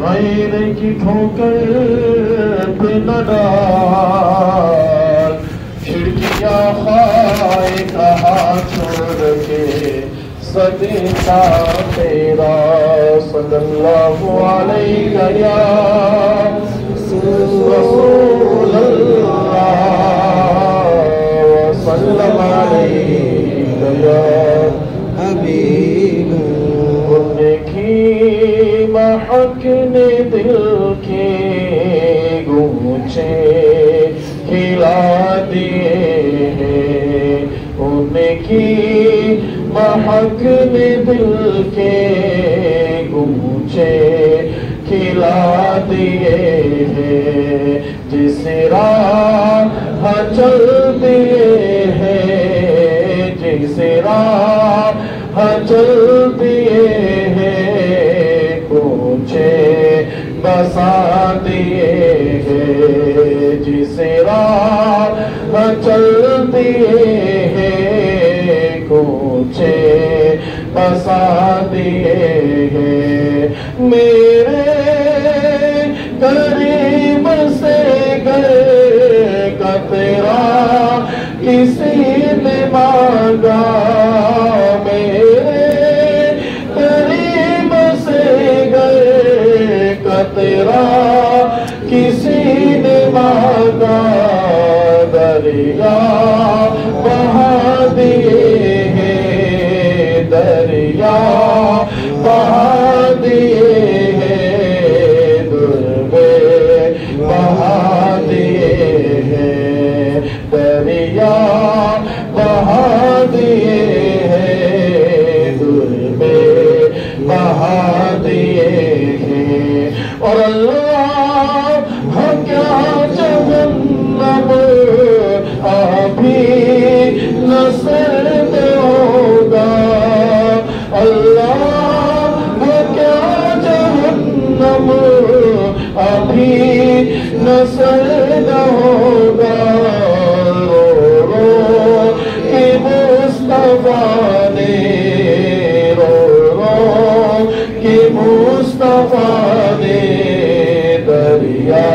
غیر کی ٹھوکر پہ نہ ڈال، کھڑکیاں خائے کہاں چھوڑ کے صدقہ تیرا، صلی اللہ علیہ یا رسول اللہ وسلم علیہ یا حبیب۔ ان کی محک نے دل کے گونچے کھلا دیے ہیں، ان کی محک نے دل کے گونچے کھلا دیے ہیں، جس راہ چل دیے ہیں، جس راہ چل دیے ہیں، کوچے بسا دیے ہیں، جس راہ چل دیے ہیں، کوچے بسا دیے ہیں۔ میرے قریب سے گئے کا تیرا کسی نے مانگا، میرے قریب سے گئے کا تیرا کسی نے مانگا، دریا بہا دیے ہیں، دریا بہا دیے ہیں، دربے بہا دیے ہیں، دریا بہا دیے ہیں، دربے بہا دیے ہیں۔ اور اللہ کیا جہنم ابھی نصر میں ہوگا، اللہ کیا جہنم ابھی نصر نہ ہوگا، رو رو کہ مصطفیٰ نے، رو رو کہ مصطفیٰ نے دریا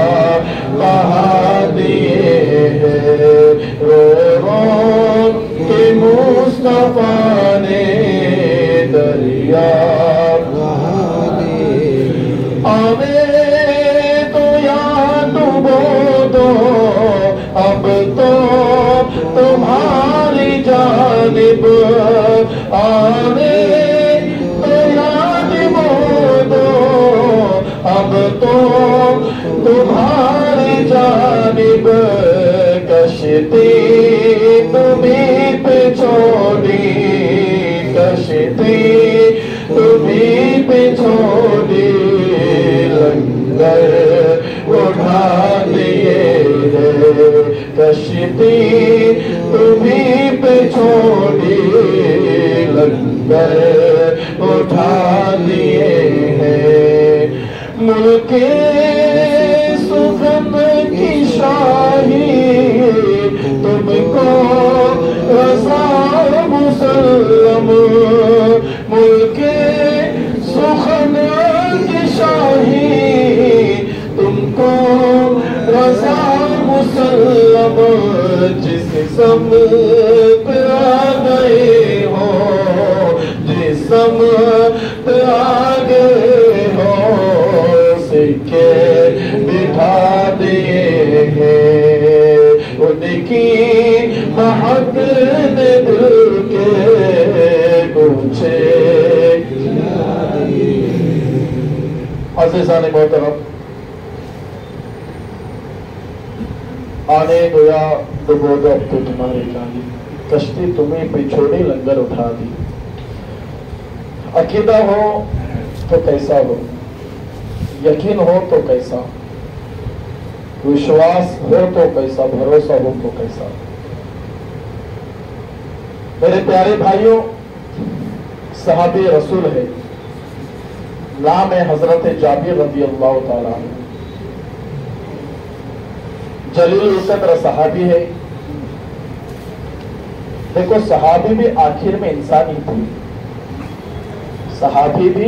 بہا دیے ہیں، رو رو کہ مصطفیٰ نے دریا بہا دیے۔ آنے تو یا ڈبو دو اب تو تمہاری جانب، آنے تو یا ڈبو دو اب تو تمہاری جانب، کشتی تمہیں پہ چھوڑی، کشتی تمہیں پہ چھوڑی، لنگر اٹھا دیے ہیں، کشتی تمہیں پہ چھوڑی، لنگر اٹھا دیے ہیں۔ ملک سخن کی شاہی تم کو رضا مسلم، ملک سخن کی شاہی تم کو رضا مسلم، جس سمت آ گئے ہو، جس سمت آ گئے ہو، سکے بٹھا دیے ہیں، ان کی محک نے دل کے گونچے کھلا دیے۔ عزیزان محترم، آنے دو یا ڈبو دو اب تو تمہاری جانب، کشتی تمہیں پہ چھوڑی، لنگر اٹھا دی۔ عقیدہ ہو تو کیسا ہو، یقین ہو تو کیسا، وشواس ہو تو کیسا، بھروسہ ہو تو کیسا۔ میرے پیارے بھائیوں، صحابی رسول ہے، نام ہے حضرت جابر رضی اللہ تعالیٰ عنہ، جلیل القدر صحابی ہے۔ دیکھو صحابی بھی آخر میں انسان ہی تھی، صحابی بھی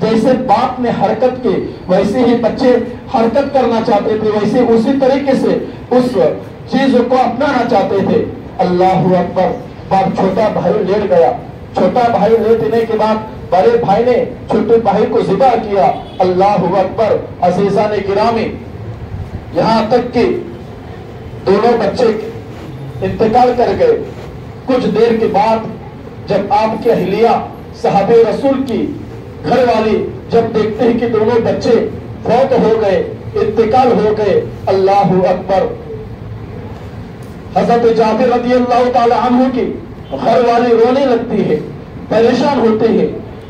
جیسے باپ نے حرکت کی ویسے ہی بچے حرکت کرنا چاہتے تھے، ویسے اسی طریقے سے اس چیز کو اپنانا چاہتے تھے۔ اللہ اکبر، باپ چھوٹا بھائی لیٹ گیا، چھوٹا بھائی لیٹنے کے بعد بڑے بھائی نے چھوٹے بھائی کو ذبح کیا۔ اللہ اکبر، عزیزان گرامی، یہاں تک کہ دونوں بچے انتقال کر گئے۔ کچھ دیر کے بعد جب آپ کی اہلیہ صحابہ رسول کی گھر والی جب دیکھتے ہیں کہ دونوں بچے فوت ہو گئے، انتقال ہو گئے، اللہ اکبر، حضرت جابر رضی اللہ تعالی عنہ کی گھر والی رونے لگتی ہے، پریشان ہوتے ہیں،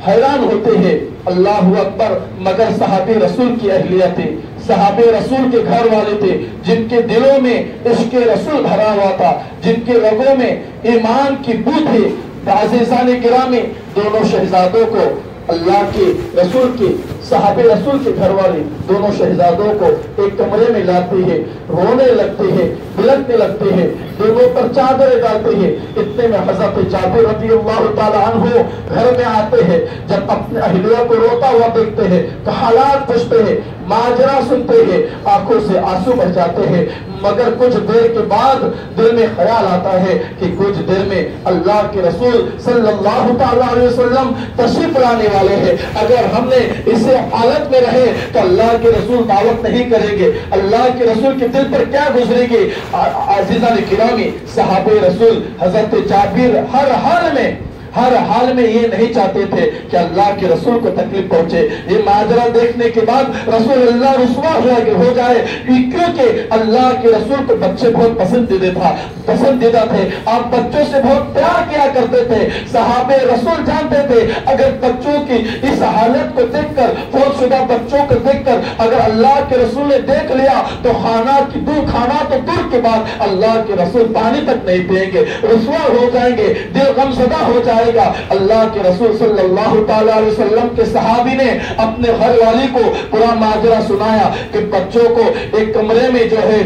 حیران ہوتے ہیں، اللہ اکبر، مگر صحابہ رسول کی اہلیہ تھے، صحابہ رسول کے گھر والے تھے، جن کے دلوں میں عشق رسول بھرا ہوا تھا، جن کے رگوں میں ایمان کی بو تھی۔ عزیزان گرامی، دونوں شہزادوں کو اللہ کے رسول کی صحابہ رسول کے گھر والے دونوں شہزادوں کو ایک کمرے میں لاتے ہیں، رونے لگتے ہیں، بلکنے لگتے ہیں، دونوں پر چادریں ڈالتے ہیں۔ اتنے میں حضرت جابر رضی اللہ تعالی عنہ گھر میں آتے ہیں، جب اپنے اہلیہ کو روتا ہوا دیکھتے ہیں تو حالات پوچھتے ہیں، ماجرا سنتے ہیں، آنکھوں سے آنسو بہ جاتے ہیں، مگر کچھ دیر کے بعد دل میں خیال آتا ہے کہ کچھ دیر میں اللہ کے رسول صلی اللہ تعالی علیہ وسلم تشریف لانے والے ہیں، اگر ہم نے اسے حالت میں رہے تو اللہ کے رسول دعوت نہیں کریں گے، اللہ کے رسول کے دل پر کیا گزرے گی۔ عزیزان گرامی، صحابہ رسول حضرت جابر ہر حال میں یہ نہیں چاہتے تھے کہ اللہ کے رسول کو تکلیف پہنچے۔ یہ ماجرا دیکھنے کے بعد رسول اللہ رسوا ہو جائے، کیونکہ اللہ کے رسول کو بچے بہت پسندیدہ تھے، آپ بچوں سے بہت پیار کیا کرتے تھے۔ صحابہ رسول جانتے تھے اگر بچوں کی اس حالت کو دیکھ کر، فوت شدہ بچوں کو دیکھ کر اگر اللہ کے رسول نے دیکھ لیا تو کھانا تو دور کے بعد اللہ کے رسول پانی تک نہیں پئیں گے، رسوا ہو جائیں گے، دل غمزدہ ہو جائے گا۔ اللہ کے رسول صلی اللہ تعالی علیہ وسلم کے صحابی نے اپنے گھر والی کو پورا ماجرا سنایا کہ بچوں کو ایک کمرے میں جو ہے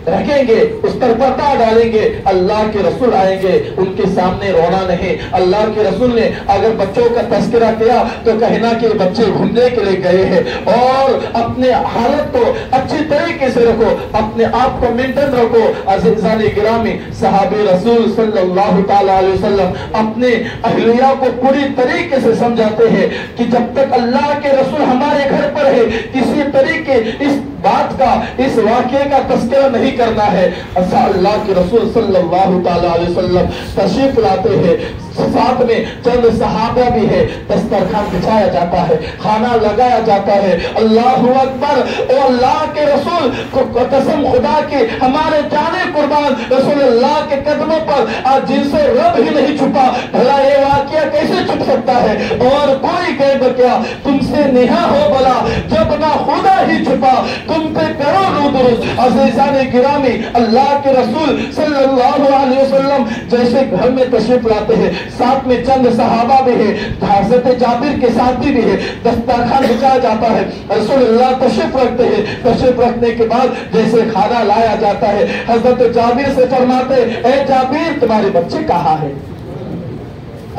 رکھیں گے، اس پر پردہ ڈالیں گے، اللہ کے رسول آئیں گے، ان کے سامنے رونا نہیں۔ اللہ کے رسول نے اگر بچوں کا تذکرہ کیا تو کہنا کہ بچے گھومنے کے لیے گئے ہیں، اور اپنے حالت کو اچھی طریقے سے رکھو، اپنے آپ کو مینٹین رکھو۔ عزیزان گرامی، صحابہ رسول صلی اللہ تعالی علیہ وسلم اپنے اہلیہ کو پوری طریقے سے سمجھاتے ہیں کہ جب تک اللہ کے رسول ہمارے گھر پر ہے کسی طریقے اس بات کا، اس واقعے کا تذکرہ نہیں کرنا ہے۔ ایسا اللہ کے رسول صلی اللہ تعالی علیہ وسلم تشریف لاتے ہیں، ساتھ میں چند صحابہ بھی ہے، دسترخوان بچھایا جاتا ہے، کھانا لگایا جاتا ہے۔ اللہ اکبر، او اللہ کے رسول کو قسم خدا کی، ہمارے جانے قربان رسول اللہ کے قدموں پر آج جن سے رب ہی نہیں چھپا، بھلا یہ واقعہ کیسے چھپ سکتا ہے؟ اور کوئی غیب کیا تم سے نہا ہو بلا، جب نہ خدا ہی چھپا تم پہ کرو رو درست۔ عزیزان گرامی، اللہ کے رسول صلی اللہ علیہ وسلم جیسے گھر میں تشریف لاتے ہیں، ساتھ میں چند صحابہ بھی ہیں، حضرت جابر کے ساتھی بھی ہیں، دسترخوان بچھایا جاتا ہے، رسول اللہ تشریف رکھتے ہیں۔ تشریف رکھنے کے بعد جیسے کھانا لایا جاتا ہے، حضرت جابر سے فرماتے، اے جابر تمہارے بچے کہاں ہیں؟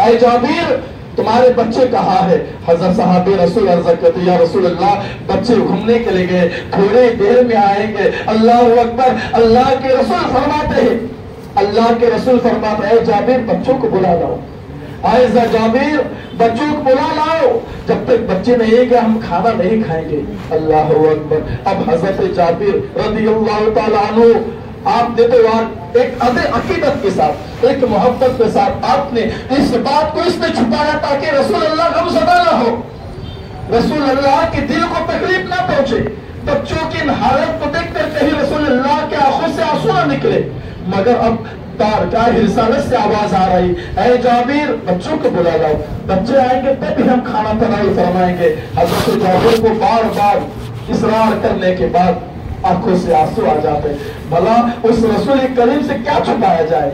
اے جابر تمہارے بچے کہاں ہے؟ حضرت صحابہ رسول عرض کرتے، یا رسول اللہ بچے گھومنے کے لیے گئے، تھوڑے دیر میں آئیں گے۔ اللہ اکبر، اللہ کے رسول فرماتے ہیں، اللہ کے رسول فرماتے ہیں، اے جابر بچوں کو بلا لاؤ، اے جابر بچوں کو بلا لاؤ، جب تک بچے نہیں ہیں کہ ہم کھانا نہیں کھائیں گے۔ اللہ اکبر۔ اب حضرت جابر رضی اللہ تعالیٰ عنہ، آپ نے تو ایک عقیدت کے ساتھ، ایک محبت کے ساتھ آپ نے اس بات کو اس نے چھپایا تاکہ رسول اللہ غمزدہ نہ ہو، رسول اللہ کے دل کو تکلیف نہ پہنچے، بچوں کی حالت کو دیکھ کر کہیں رسول اللہ کے آنکھوں سے آنسو نہ نکلے۔ مگر اب رسالت سے آواز آ رہی، اے جابر بچوں کو بلا لاؤ، بچے آئیں گے تب بھی ہم کھانا تناول فرمائیں گے۔ حضرت جابر کو بار بار اصرار کرنے کے بعد آنکھوں سے آنسو آ جاتے، بھلا اس رسول کریم سے کیا چھپایا جائے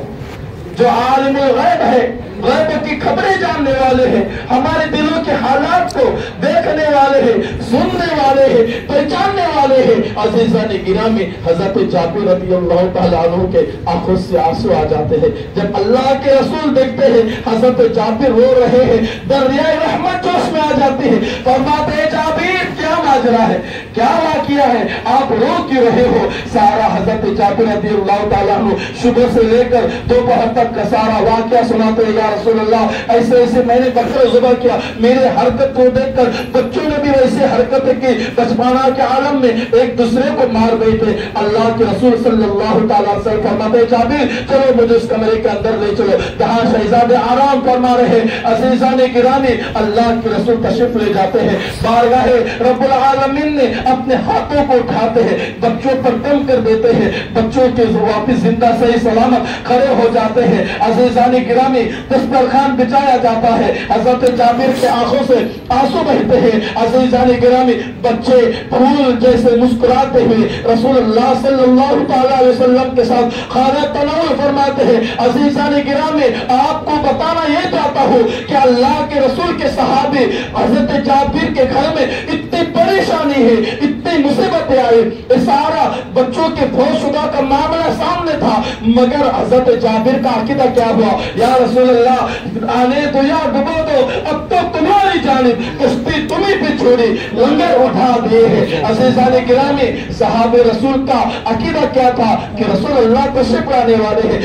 جو عالم الغیب ہے، غیب کی خبریں جاننے والے ہیں، ہمارے دلوں کے حالات کو دیکھنے والے ہیں، سننے والے ہیں، پہچاننے والے ہیں۔ عزیزان گرامی، حضرت جابر رضی اللہ تعالیٰ عنہ کے آنکھوں سے آنسو آ جاتے ہیں جب اللہ کے رسول دیکھتے ہیں حضرت جابر رو رہے ہیں، دریائے رحمت جوش میں آ جاتی ہے۔ فرماتے ہیں جابر کیا ماجرا ہے، کیا واقعہ ہے، آپ رو کیوں رہے ہو؟ سارا حضرت جابر رضی اللہ تعالیٰ عنہ صبح سے لے کر دوپہر تک کا سارا واقعہ سناتے ہیں۔ یا رسول اللہ ایسے ایسے میں نے بکرا ذبح کیا، میرے حرکت کو دیکھ کر بچوں نے بھی ویسے حرکتیں کی، بچپنا کے عالم میں ایک دوسرے کو مار بیٹھے۔ اللہ کے رسول صلی اللہ تعالیٰ علیہ وسلم فرماتے ہیں جابر چلو مجھے اس کمرے کے اندر لے چلو جہاں شہزادے آرام فرما رہے۔ عزیزان گرامی، اللہ کے رسول تشریف لے جاتے ہیں بارگاہ رب العالمین نے اپنے ہاتھوں کو اٹھاتے ہیں، بچوں پر دم کر دیتے ہیں، بچوں کے واپس زندہ صحیح سلامت کھڑے ہو جاتے ہیں۔ عزیزان گرامی، دسترخوان بچایا جاتا ہے، حضرت جابر کے آنکھوں سے آنسو بہتے ہیں۔ عزیزان گرامی، بچے پھول جیسے مسکراتے ہوئے رسول اللہ صلی اللہ تعالیٰ علیہ وسلم کے ساتھ کھانا تناول فرماتے ہیں۔ عزیزان گرامی، آپ کو بتانا یہ چاہتا ہوں کہ اللہ کے رسول کے صحابی حضرت جابر کے گھر میں اتنی پریشانی ہے، اتنی مصیبتیں آئی، سارا بچوں کے فوت شدہ کا معاملہ سامنے تھا، مگر حضرت جابر کا عقیدہ کیا ہوا؟ یا رسول اللہ آنے دو یا ڈبو دو، اب تو تمہاری جانب کشتی تمہیں پہ چھوڑی، لنگر اٹھا دیے ہیں۔ عزیزان گرامی، صحابہ رسول کا عقیدہ کیا تھا کہ رسول اللہ تشریف لانے والے ہیں،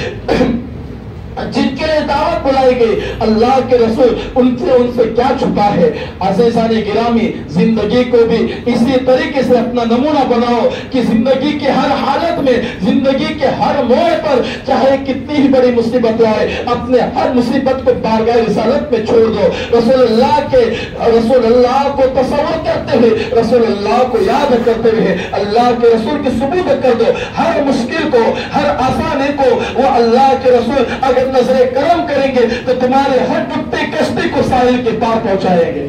جن کے لیے دعوت بلائی گئی، اللہ کے رسول ان سے کیا چھپا ہے؟ عزیزان گرامی، زندگی کو بھی اسی طریقے سے اپنا نمونہ بناؤ کہ زندگی کے ہر حالت میں، زندگی کے ہر موڑ پر چاہے کتنی ہی بڑی مصیبت آئے، اپنے ہر مصیبت کو بارگاہ رسالت میں چھوڑ دو، رسول اللہ کو تصور کرتے ہوئے، رسول اللہ کو یاد کرتے ہوئے اللہ کے رسول کی ثبوت کر دو۔ ہر مشکل کو، ہر آسانی کو وہ اللہ کے رسول اگر نظر کرم کریں گے تو تمہارے ہر ڈوبتی کشتی کو ساحل کے پار پہنچائیں گے۔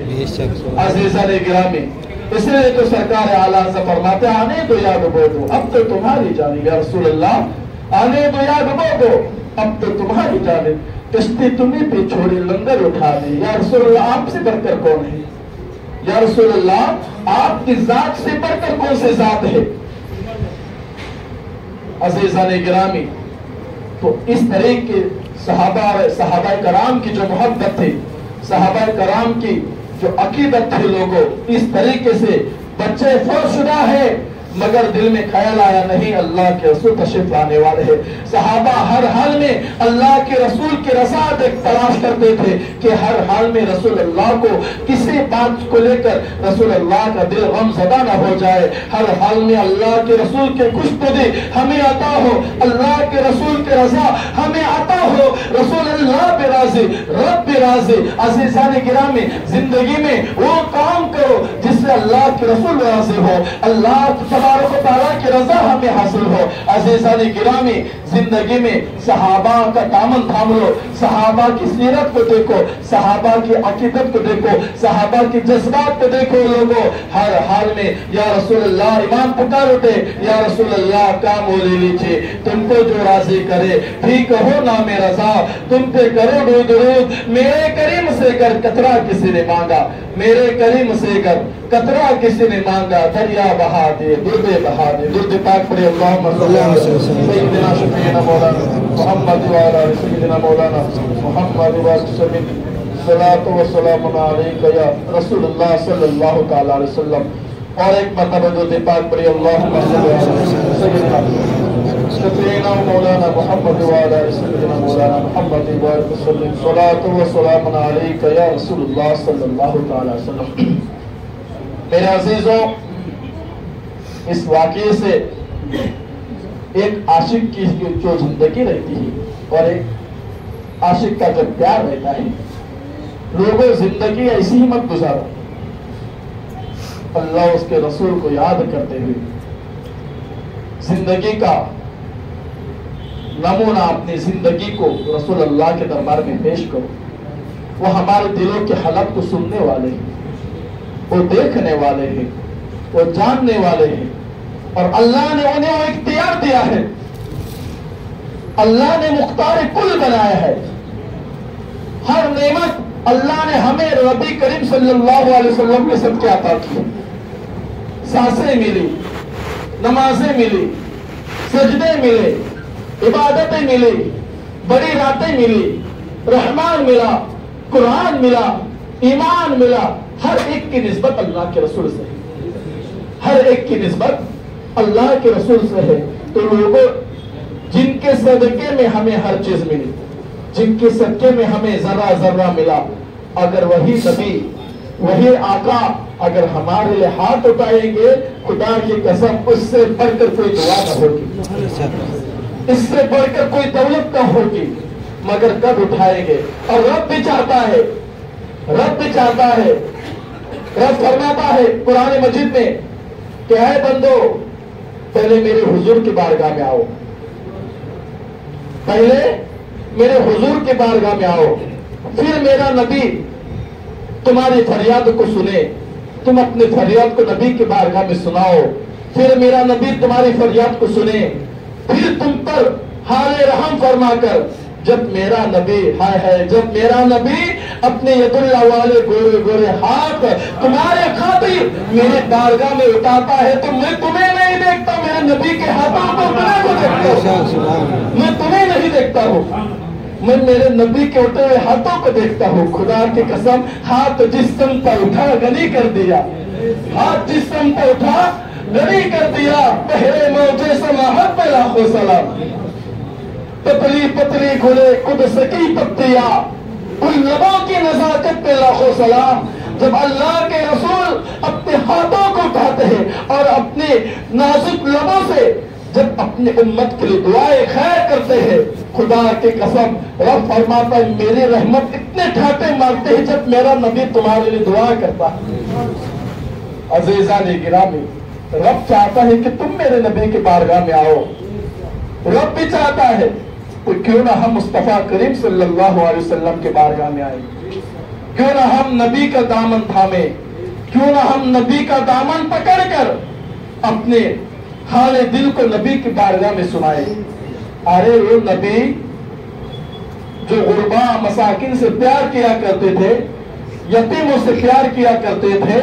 عزیزان گرامی، اس لیے تو سرکار اعلیٰ سے فرماتے آنے دو یا ڈبو دو، اب تو تمہاری جانب یا رسول اللہ، آنے دو یا ڈبو دو، اب تو تمہاری جانب کشتی تمہیں پہ چھوڑی، لنگر اٹھا دی۔ یا رسول اللہ آپ سے بڑھ کر کون ہے؟ یا رسول اللہ آپ کی ذات سے بڑھ کر کون سے ذات ہے؟ عزیزان گرامی، تو اس طریقے صحابہ کرام کی جو محبت تھی، صحابہ کرام کی جو عقیدت تھی لوگوں، اس طریقے سے بچے فوت شدہ ہے مگر دل میں خیال آیا نہیں اللہ کے رسول تشریف لانے والے ہیں۔ صحابہ ہر حال میں اللہ کے رسول کی رضا تلاش کرتے تھے کہ ہر حال میں رسول اللہ کو کسی بات کو لے کر رسول اللہ کا دل غم زدہ نہ ہو جائے، ہر حال میں اللہ کے رسول کے خوشنودی ہمیں عطا ہو، اللہ کے رسول کے رضا ہمیں عطا ہو، رسول اللہ پہ راضی، رب پہ راضی۔ عزیزان گرامی، زندگی میں وہ کام کرو جس سے اللہ کے رسول راضی ہو، اللہ تبارک و تعالیٰ کی رضا ہمیں حاصل ہو۔ عزیزان گرامی، زندگی میں صحابہ کا دامن تھام لو، صحابہ کی سیرت کو دیکھو، صحابہ کی عقیدت کو دیکھو، صحابہ کی جذبات کو دیکھو لوگوں، ہر حال میں یا رسول اللہ ایمان پکار اٹھے، یا رسول اللہ کام لے لیجیے، تم کو جو راضی کرے ٹھیک ہو نام رضا، تم پہ کرو درود، میرے کریم سے کر قطرہ کسی نے مانگا، میرے کریم سے کر قطرہ کسی نے مانگا، دریا بہا دے، درد بہا دے، درد پاک پڑھے اللہم صلی اللہ علیہ وسلم سیدنا شفیعنا مولانا محمد وعلا سیدنا مولانا محمد وسلم صلاة و سلام علیکہ یا رسول اللہ صلی اللہ تعالی علیہ وسلم۔ اور ایک مرتبہ درد پاک پڑھے اللہم صلی اللہ علیہ وسلم شفیعنا مولانا محمد وعلا سیدنا مولانا محمد وسلم صلاة و سلام علیکہ یا رسول اللہ صلی اللہ تعالی علیہ وسلم۔ میرے عزیزوں، اس واقعے سے ایک عاشق کی جو زندگی رہتی ہے اور ایک عاشق کا جب پیار رہتا ہے، لوگوں زندگی ایسی ہی مت گزارو، اللہ اس کے رسول کو یاد کرتے ہوئے زندگی کا نمونہ اپنی زندگی کو رسول اللہ کے دربار میں پیش کرو۔ وہ ہمارے دلوں کے حالات کو سننے والے ہیں، وہ دیکھنے والے ہیں، وہ جاننے والے ہیں، اور اللہ نے انہیں وہ اختیار دیا ہے، اللہ نے مختار کل بنایا ہے، ہر نعمت اللہ نے ہمیں نبی کریم صلی اللہ علیہ وسلم کے صدقے عطا کیے. سانسیں ملی، نمازیں ملی، سجدے ملے، عبادتیں ملی، بڑی راتیں ملی، رحمان ملا، قرآن ملا، ایمان ملا. ہر ایک کی نسبت اللہ کے رسول سے ہے، ہر ایک کی نسبت اللہ کے رسول سے ہے. تو لوگوں جن کے صدقے میں ہمیں ہر چیز ملی، جن کے صدقے میں ہمیں ذرہ ذرہ ملا، اگر وہی نبی وہی آقا اگر ہمارے لیے ہاتھ اٹھائیں گے، خدا کی قسم اس سے بڑھ کر کوئی دعا نہ ہوگی، اس سے بڑھ کر کوئی دولت نہ ہوگی، مگر کب اٹھائیں گے. اور رب بھی چاہتا ہے، رب بھی چاہتا ہے، رب فرماتا ہے قرآن مجید میں کہ اے بندو پہلے میرے حضور کی بارگاہ میں آؤ، پہلے میرے حضور کی بارگاہ میں آؤ، پھر میرا نبی تمہاری فریاد کو سنے، تم اپنے فریاد کو نبی کی بارگاہ میں سناؤ، پھر میرا نبی تمہاری فریاد کو سنے، پھر تم پر حال رحم فرما کر جب میرا نبی جب میرا نبی اپنے ید اللہ والے گورے گورے ہاتھ تمہارے خاطر میرے بارگاہ میں اٹھاتا ہے تو میں تمہیں نہیں دیکھتا، میرے نبی کے ہاتھوں کو تمہیں کو دیکھتا ہوں، میں تمہیں نہیں دیکھتا ہوں، میں میرے نبی کے اٹھے ہوئے ہاتھوں کو دیکھتا ہوں. خدا کی قسم ہاتھ جس سمت پر اٹھا غنی کر دیا، ہاتھ جس سمت پر اٹھا غنی کر دیا. پہلے موجے سماحت پہ لاکھوں سلام، پتلی پتلی کھلے قدس کی پتیاں، ان لبوں کی نزاکت پہ لاکھوں سلام. جب اللہ کے رسول اپنے ہاتھوں کو اٹھاتے ہیں اور اپنے نازک لبوں سے جب اپنے امت کے لیے دعائیں خیر کرتے ہیں، خدا کی قسم رب فرماتا ہے میری رحمت اتنے ٹھاٹے مارتے ہیں جب میرا نبی تمہارے لیے دعا کرتا ہے. عزیزان گرامی، رب چاہتا ہے کہ تم میرے نبی کے بارگاہ میں آؤ، رب بھی چاہتا ہے، تو کیوں نہ ہم مصطفیٰ کریم صلی اللہ علیہ وسلم کے بارگاہ میں آئیں، کیوں نہ ہم نبی کا دامن تھامیں، کیوں نہ ہم نبی کا دامن پکڑ کر اپنے حال دل کو نبی کی بارگاہ میں سنائے. ارے وہ نبی جو غربا مساکین سے پیار کیا کرتے تھے، یتیموں سے پیار کیا کرتے تھے،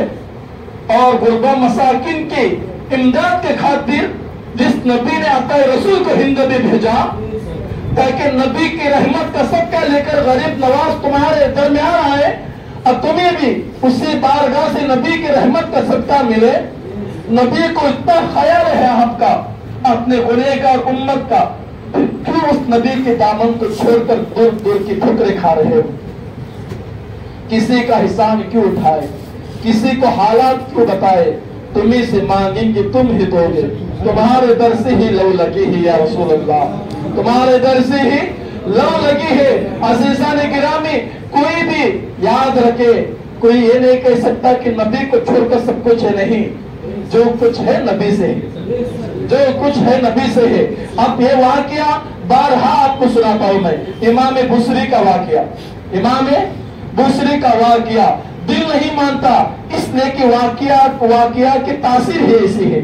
اور غربا مساکین کی امداد کے خاطر جس نبی نے عطا رسول کو ہند میں بھیجا تاکہ نبی کی رحمت کا صدقہ لے کر غریب نواز تمہارے درمیان آئے، اور تمہیں بھی اسی بارگاہ سے نبی کی رحمت کا صدقہ ملے. نبی کو اتنا خیال ہے آپ کا، اپنے گنہگار امت کا، کیوں اس نبی کے دامن کو چھوڑ کر دور دور کی ٹھکریں کھا رہے ہو؟ کسی کا حساب کیوں اٹھائے، کسی کو حالات کیوں بتائے؟ تمہیں سے مانگیں گے تم ہی دو گے، تمہارے در سے ہی لو لگی ہے یا رسول اللہ، تمہارے در سے ہی لو لگی ہے. عزیزان گرامی، کوئی بھی یاد رکھے، کوئی یہ نہیں کہہ سکتا کہ نبی کو چھوڑ کر سب کچھ ہے. نہیں، جو کچھ ہے نبی سے ہے، جو کچھ ہے نبی سے ہے. اب یہ واقعہ بارہا آپ کو سناتا ہوں میں، امام بصری کا واقعہ، امام بصری کا واقعہ. دل نہیں مانتا اس لیے کہ واقعہ کی تاثیر ہی ایسی ہے،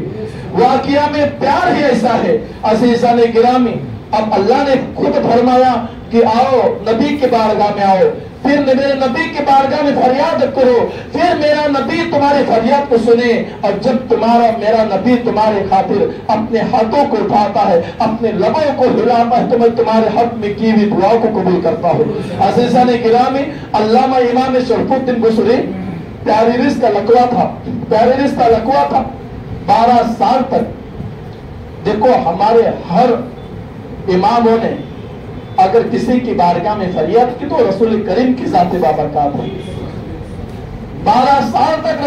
واقعہ میں پیار ہی ایسا ہے. عزیزان گرامی، اب اللہ نے خود فرمایا کہ آؤ نبی کے بارگاہ میں آؤ، پھر میرے نبی کے بارگاہ میں فریاد کرو، پھر میرا نبی تمہاری فریاد کو سنے. اور جب میرا نبی تمہارے خاطر اپنے ہاتھوں کو اٹھاتا ہے، اپنے لبوں کو ہلاتا ہے، تو میں تمہارے حق میں کی ہوئی دعا کو قبول کرتا ہوں. عزیزان گرامی، علامہ امام شرف الدین بصری پیریس کا لقوا تھا، پیریس کا لقوا تھا 12 سال تک. دیکھو ہمارے ہر اماموں نے اگر کسی کی بارگاہ میں فریاد کی تو رسول کریم کی ذات بابرکات ہے. 12 سال تک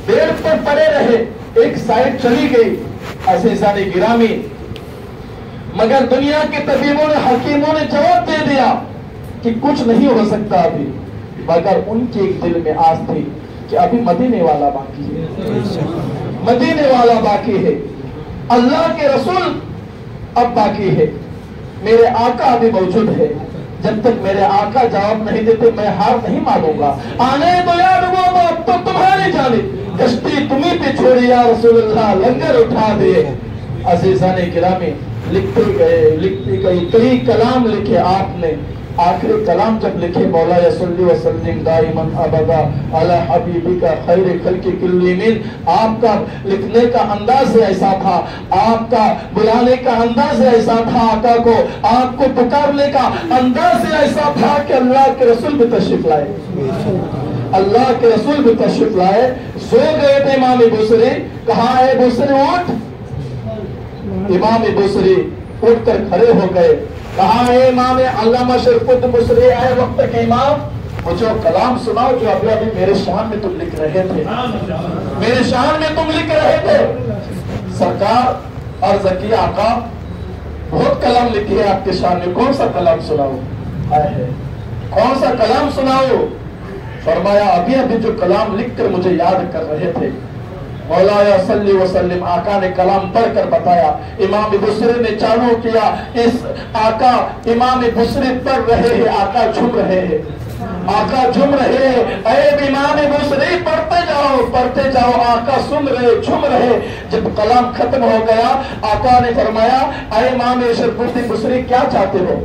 بیڈ پر پڑے رہے، ایک سائیڈ چلی گئی. عزیزان گرامی، مگر دنیا کے طبیبوں نے، حکیموں نے جواب دے دیا کہ کچھ نہیں ہو سکتا ابھی، مگر ان کے ایک دل میں آس تھی کہ ابھی مدینے والا باقی ہے، مدینے والا باقی ہے، اللہ کے رسول اب باقی ہے، میرے آقا ابھی موجود ہے. جب تک میرے آقا جواب نہیں دیتے میں ہار نہیں مانوں گا. آنے دو یا لوگوں کو، اب تو تمہاری جانب کشتی تمہیں پہ چھوڑی یا رسول اللہ، لنگر اٹھا دے. عزیزان گرامی، لکھتے گئے کئی کلام لکھے آپ نے. آخری کلام جب لکھے مولا صلی وسلم دائما ابدا علی حبیبک خیر خلق کلہم، آپ کا لکھنے کا انداز ایسا تھا، آپ کا بلانے کا انداز ایسا تھا، آقا کو آپ کو پکارنے کا انداز ایسا تھا کہ اللہ کے رسول بھی تشریف لائے، اللہ کے رسول بھی تشریف لائے۔ سو گئے تھے امام بصری، کہا اے بصری اٹھ، امام بصری اٹھ کر کھڑے ہو گئے، کہا اے امام علامہ شریف الدین بصری، اے وقت کے امام، مجھے کلام سناؤ جو ابھی ابھی میرے شان میں تم لکھ رہے تھے، میرے شان میں تم لکھ رہے تھے۔ سرکار عرض کی آقا بہت کلام لکھی ہے آپ کے شان میں، کون سا کلام سناؤ؟ آئے کون سا کلام سناؤ؟ فرمایا ابھی ابھی جو کلام لکھ کر مجھے یاد کر رہے تھے، مولا صلی وسلم آقا نے کلام پڑھ کر بتایا۔ امام بصری نے چالو کیا، اس آقا امام بصری پڑھ رہے ہیں، آقا جھم رہے ہیں، آقا جھم رہے ہیں، اے امام بصری پڑھتے جاؤ، آقا سن رہے، جھم رہے۔ جب کلام ختم ہو گیا آقا نے فرمایا اے امام شریف الدین بصری کیا چاہتے ہو،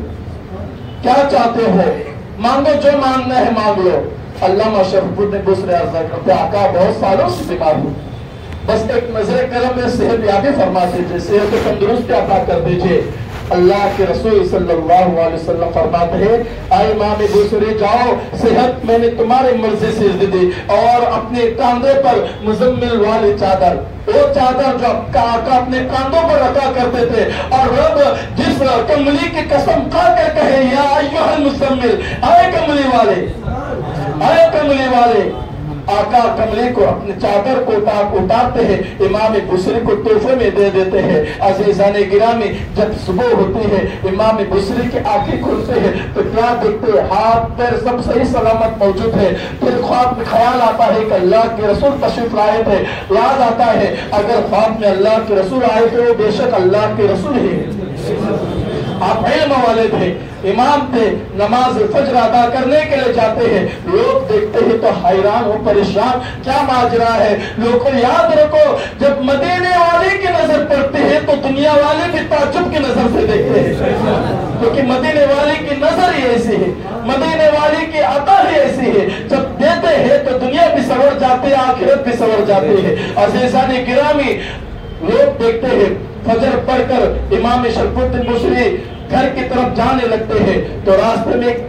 کیا چاہتے ہو، مانگو جو مانگنا ہے مانگ لو۔ علامہ شریف الدین بصری عرض کرتے آقا بہت سالوں سے بیمار ہوں، بس ایک نظر کرم میں صحت یابی فرما دیجیے، صحت تندرستی عطا کر دیجیے۔ اللہ کے رسول صلی اللہ علیہ وسلم فرماتے ہیں اے امام بصری جاؤ، صحت میں نے تمہاری مرضی سے دے دی، اور اپنے کاندھے پر مزمل والی چادر، وہ چادر جو آقا اپنے کاندھوں پر رکھا کرتے تھے، اور رب جس کملی کی قسم کھا کر کہے یا ایھا المزمل، اے کملی والے، اے کملی والے، آقا کملی کو اپنے چادر کو اتارتے ہیں، امام بصری کو تحفے میں دے دیتے ہیں۔ عزیزان گرامی جب صبح ہوتی ہے امام بصری کی آنکھیں کھلتے ہیں تو کیا دیکھتے ہیں؟ ہاتھ پیر سب صحیح سلامت موجود ہے۔ پھر خواب میں خیال آتا ہے کہ اللہ کے رسول تشریف لائے تھے، یاد آتا ہے اگر خواب میں اللہ کے رسول آئے تھے وہ بے شک اللہ کے رسول ہی آپ علم والے تھے، امام تھے، نماز فجر ادا کرنے کے لیے جاتے ہیں، لوگ دیکھتے ہیں تو حیران ہو پریشان، کیا ماجرا ہے؟ لوگوں کو یاد رکھو جب مدینے والے کی نظر پڑتی ہے تو دنیا والے بھی تعجب کی نظر سے دیکھتے ہیں، کیونکہ مدینے والے کی نظر ہی ایسی ہے، مدینے والے کی عطا ہی ایسی ہے، جب دیتے ہیں تو دنیا بھی سنور جاتی ہے، آخرت بھی سنور جاتی ہے۔ عزیزان گرامی لوگ دیکھتے ہیں فجر پڑھ کر امام شریف الدین بصری گھر کی طرف جانے لگتے ہیں تو راستے میں ایک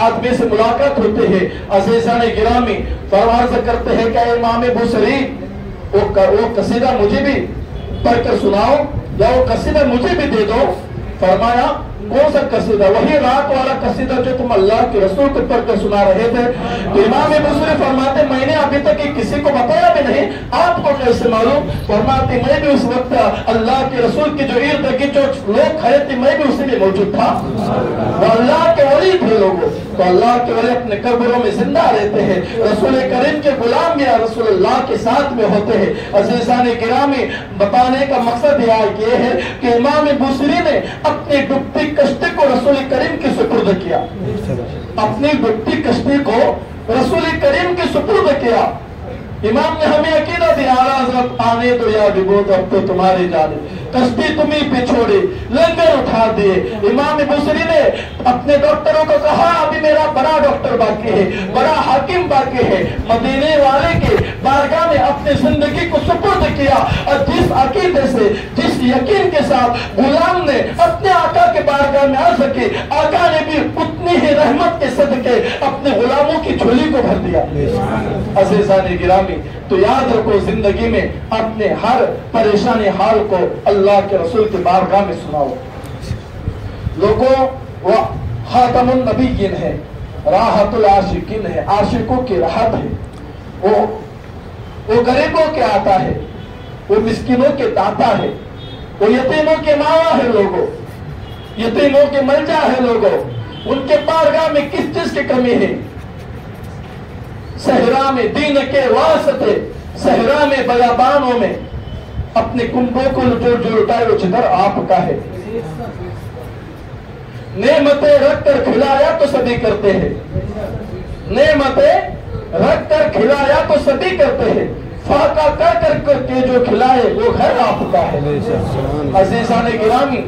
آدمی سے ملاقات ہوتے ہیں۔ عزیزان گرامی فرمایا کرتے ہیں کہ امام بصری وہ قصیدہ مجھے بھی پڑھ کر سناؤ یا وہ قصیدہ مجھے بھی دے دو۔ فرمایا کون سا قصیدہ؟ وہی رات والا قصیدہ جو تم اللہ کے رسول کو پڑھ کر سنا رہے تھے۔ تو امام بصری فرماتے میں نے ابھی تک کسی کو بتایا بھی نہیں، آپ کو کیسے معلوم؟ فرماتے میں بھی اس وقت اللہ کے رسول کی جو ارد گرد جو لوگ کھڑے تھے میں بھی اسی میں موجود تھا، وہ اللہ کے ولی تھے لوگوں، تو اللہ کے ولی اپنے قبروں میں زندہ رہتے ہیں، رسول کریم کے غلام بھی رسول اللہ کے ساتھ میں ہوتے ہیں۔ عزیزان گرامی بتانے کا مقصد یہ ہے کہ امام بصری نے اپنی ڈوبتی کشتی کو رسول کریم کی سپرد کیا، اپنی ڈوبتی کشتی کو رسول کریم کی سپرد کیا۔ امام نے ہمیں عقیدہ دیا حضرت آنے دو یا ڈبو تو اب تو تمہاری جانب، کشتی تمہیں پہ چھوڑی، لنگر اٹھا دیے۔ امام بصری نے اپنے ڈاکٹروں کو کہا ابھی میرا بڑا ڈاکٹر باقی ہے، بڑا حاکم باقی ہے، مدینے والے کے بارگاہ میں اپنی زندگی کو سپرد کیا، اور جس عقیدے سے جس یقین کے ساتھ غلام نے اپنے آقا کے بارگاہ میں عرض کی، آقا نے بھی اتنی ہی رحمت کے صدقے اپنے غلاموں کی جھولی کو بھر دیا۔ عزیزان گرامی تو یاد رکھو زندگی میں اپنے ہر پریشانی حال کو اللہ کے رسول کے بارگاہ میں سناؤ۔ لوگوں وہ خاتم النبیین ہے، راحت العاشقین ہے، عاشقوں کی راحت ہے، وہ غریبوں کے آتا ہے، وہ مسکینوں کے داتا ہے، وہ یتیموں کے ماوا ہے، لوگوں یتیموں کے ملجا ہے، لوگوں ان کے بارگاہ میں کس چیز کی کمی ہے؟ صحرا میں دین کے واسطے، صحرا میں بیابانوں میں اپنے کنبوں کو جو لٹائے وہ جدھر آپ کا ہے۔ نعمتیں رکھ کر کھلایا تو سبھی کرتے ہیں، نعمتیں رکھ کر کھلایا تو سبھی کرتے ہیں، فاقہ کر کے جو کھلائے وہ گھر آپ کا ہے۔ عزیزان گرامی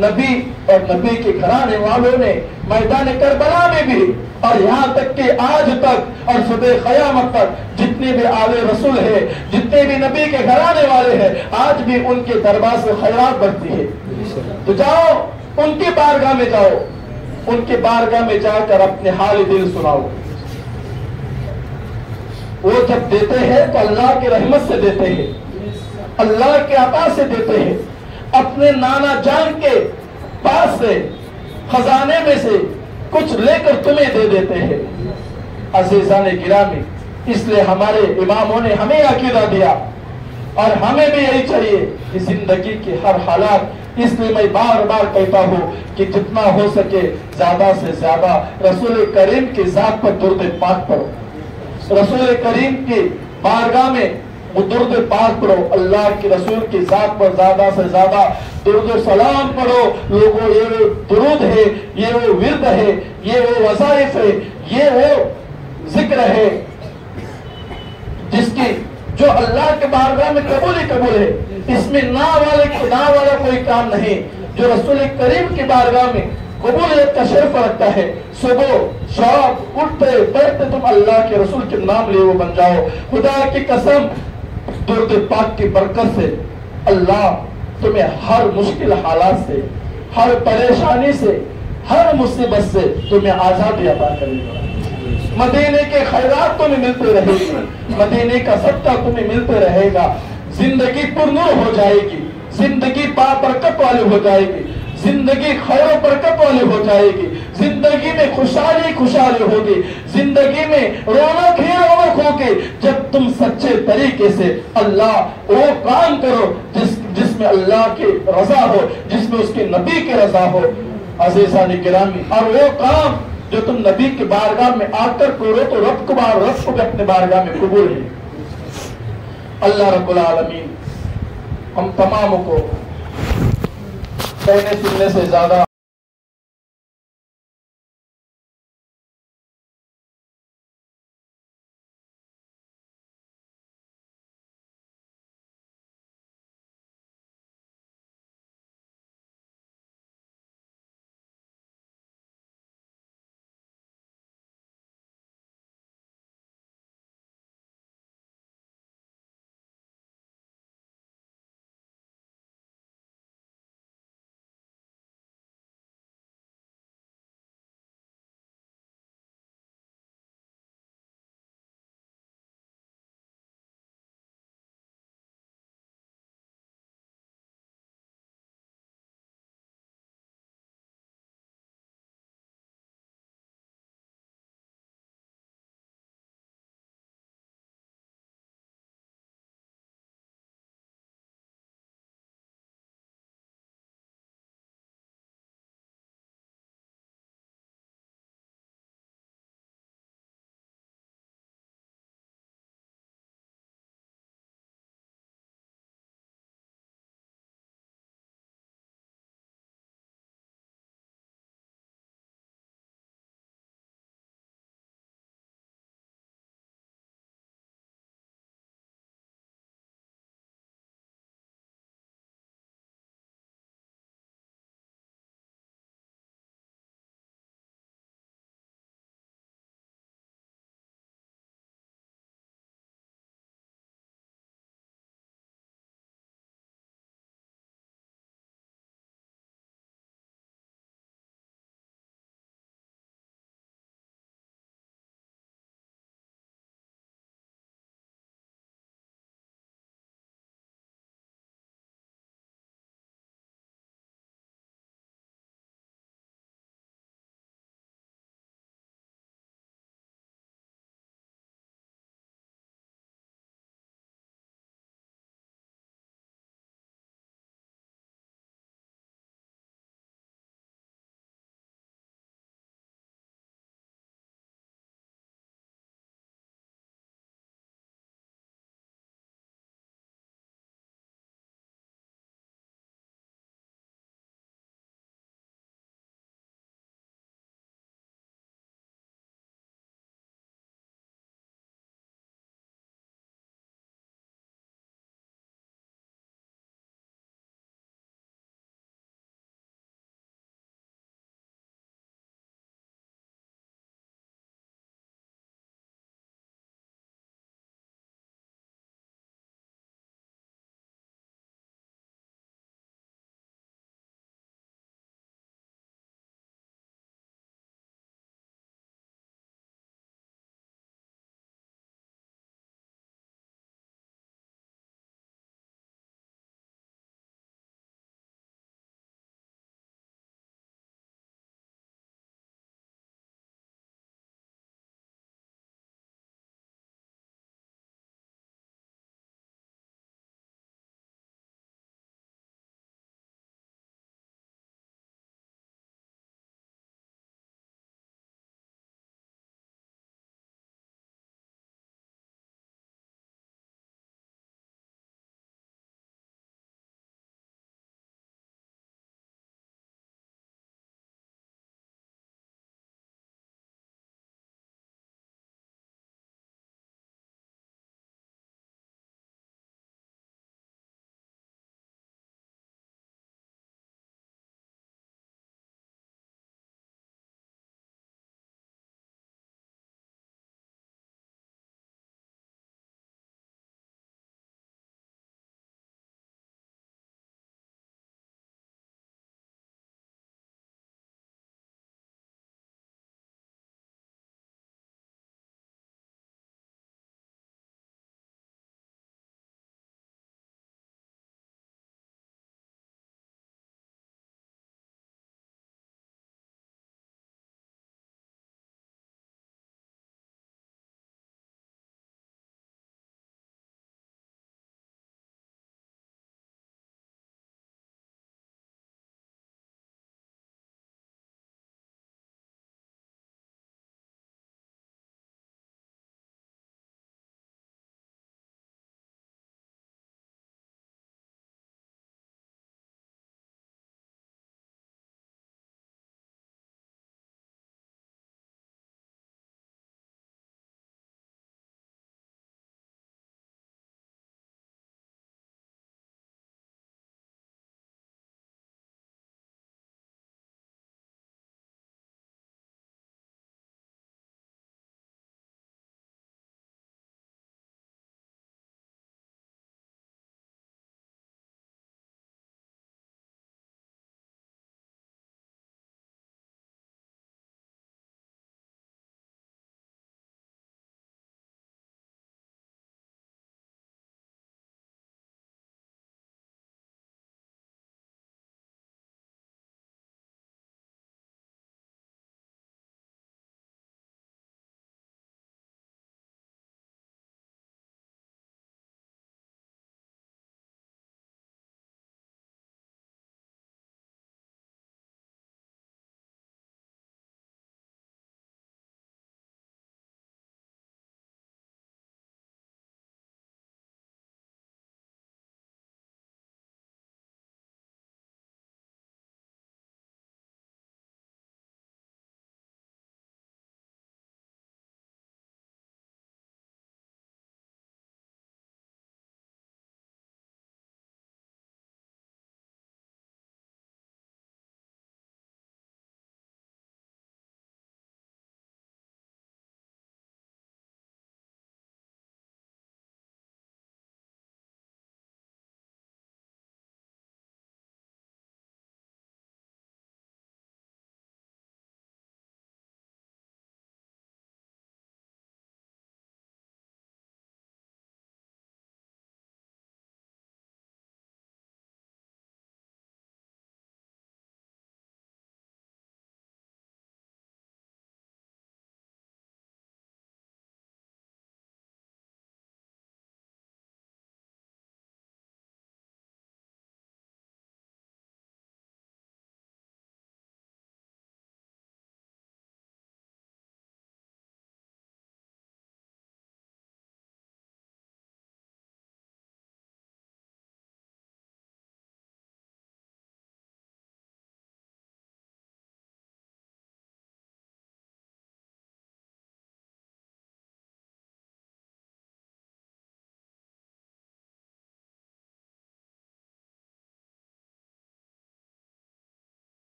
نبی اور نبی کے گھرانے والوں نے میدان کربلا میں بھی اور یہاں تک کہ آج تک اور صبح قیامت تک جتنے بھی آل رسول ہیں، جتنے بھی نبی کے گھرانے والے ہیں، آج بھی ان کے دربار سے خیرات بڑھتی ہے۔ تو جاؤ ان کی بارگاہ میں جاؤ، ان کی بارگاہ میں جا کر اپنے حال دل سناؤ۔ وہ جب دیتے ہیں تو اللہ کی رحمت سے دیتے ہیں، اللہ کے عطا سے دیتے ہیں، اپنے نانا جان کے پاس سے خزانے میں سے کچھ لے کر تمہیں دے دیتے ہیں۔ عزیزان گرامی، اس لیے ہمارے اماموں نے ہمیں عقیدہ دیا اور ہمیں بھی یہی چاہیے کہ زندگی کی ہر حالات، اس لیے میں بار بار کہتا ہوں کہ جتنا ہو سکے زیادہ سے زیادہ رسول کریم کی ذات پر درود پاک پڑھو، رسول کریم کی بارگاہ میں وہ درود پاک پڑھو، اللہ کے رسول کی ذات پر زیادہ سے زیادہ درود و سلام پڑھو۔ لوگوں، یہ وہ درود ہے، یہ وہ ورد ہے، یہ وہ وظائف ہے، یہ وہ ذکر ہے جس کی جو اللہ کے بارگاہ میں قبول ہی قبول ہے۔ اس میں نا والا کوئی کام نہیں، جو رسول کریم کی بارگاہ میں قبولیت کا شرف رکھتا ہے۔ صبح شام اٹھتے بیٹھتے تم اللہ کے رسول کے نام لیے وہ بن جاؤ۔ خدا کی قسم، درود پاک کی برکت سے اللہ تمہیں ہر مشکل حالات سے، ہر پریشانی سے، ہر مصیبت سے تمہیں آزادی عطا کرے گا۔ مدینے کے خیرات تمہیں ملتے رہے گی، مدینے کا صدقہ تمہیں ملتے رہے گا، زندگی پرنور ہو جائے گی، زندگی بابرکت والی ہو جائے گی، زندگی خیر و برکت والی ہو جائے گی، زندگی میں خوشحالی ہوگی، زندگی میں رونق ہی رونق ہوگی جب تم سچے طریقے سے اللہ وہ کام کرو جس میں اللہ کی رضا ہو، جس میں اس کے نبی کی رضا ہو۔ عزیزان گرامی، اور وہ کام جو تم نبی کی بارگاہ میں آ کر کرو تو رب کو بھی اپنے بارگاہ میں قبول ہے۔ اللہ رب العالمین ہم تمام کو کہنے سننے سے زیادہ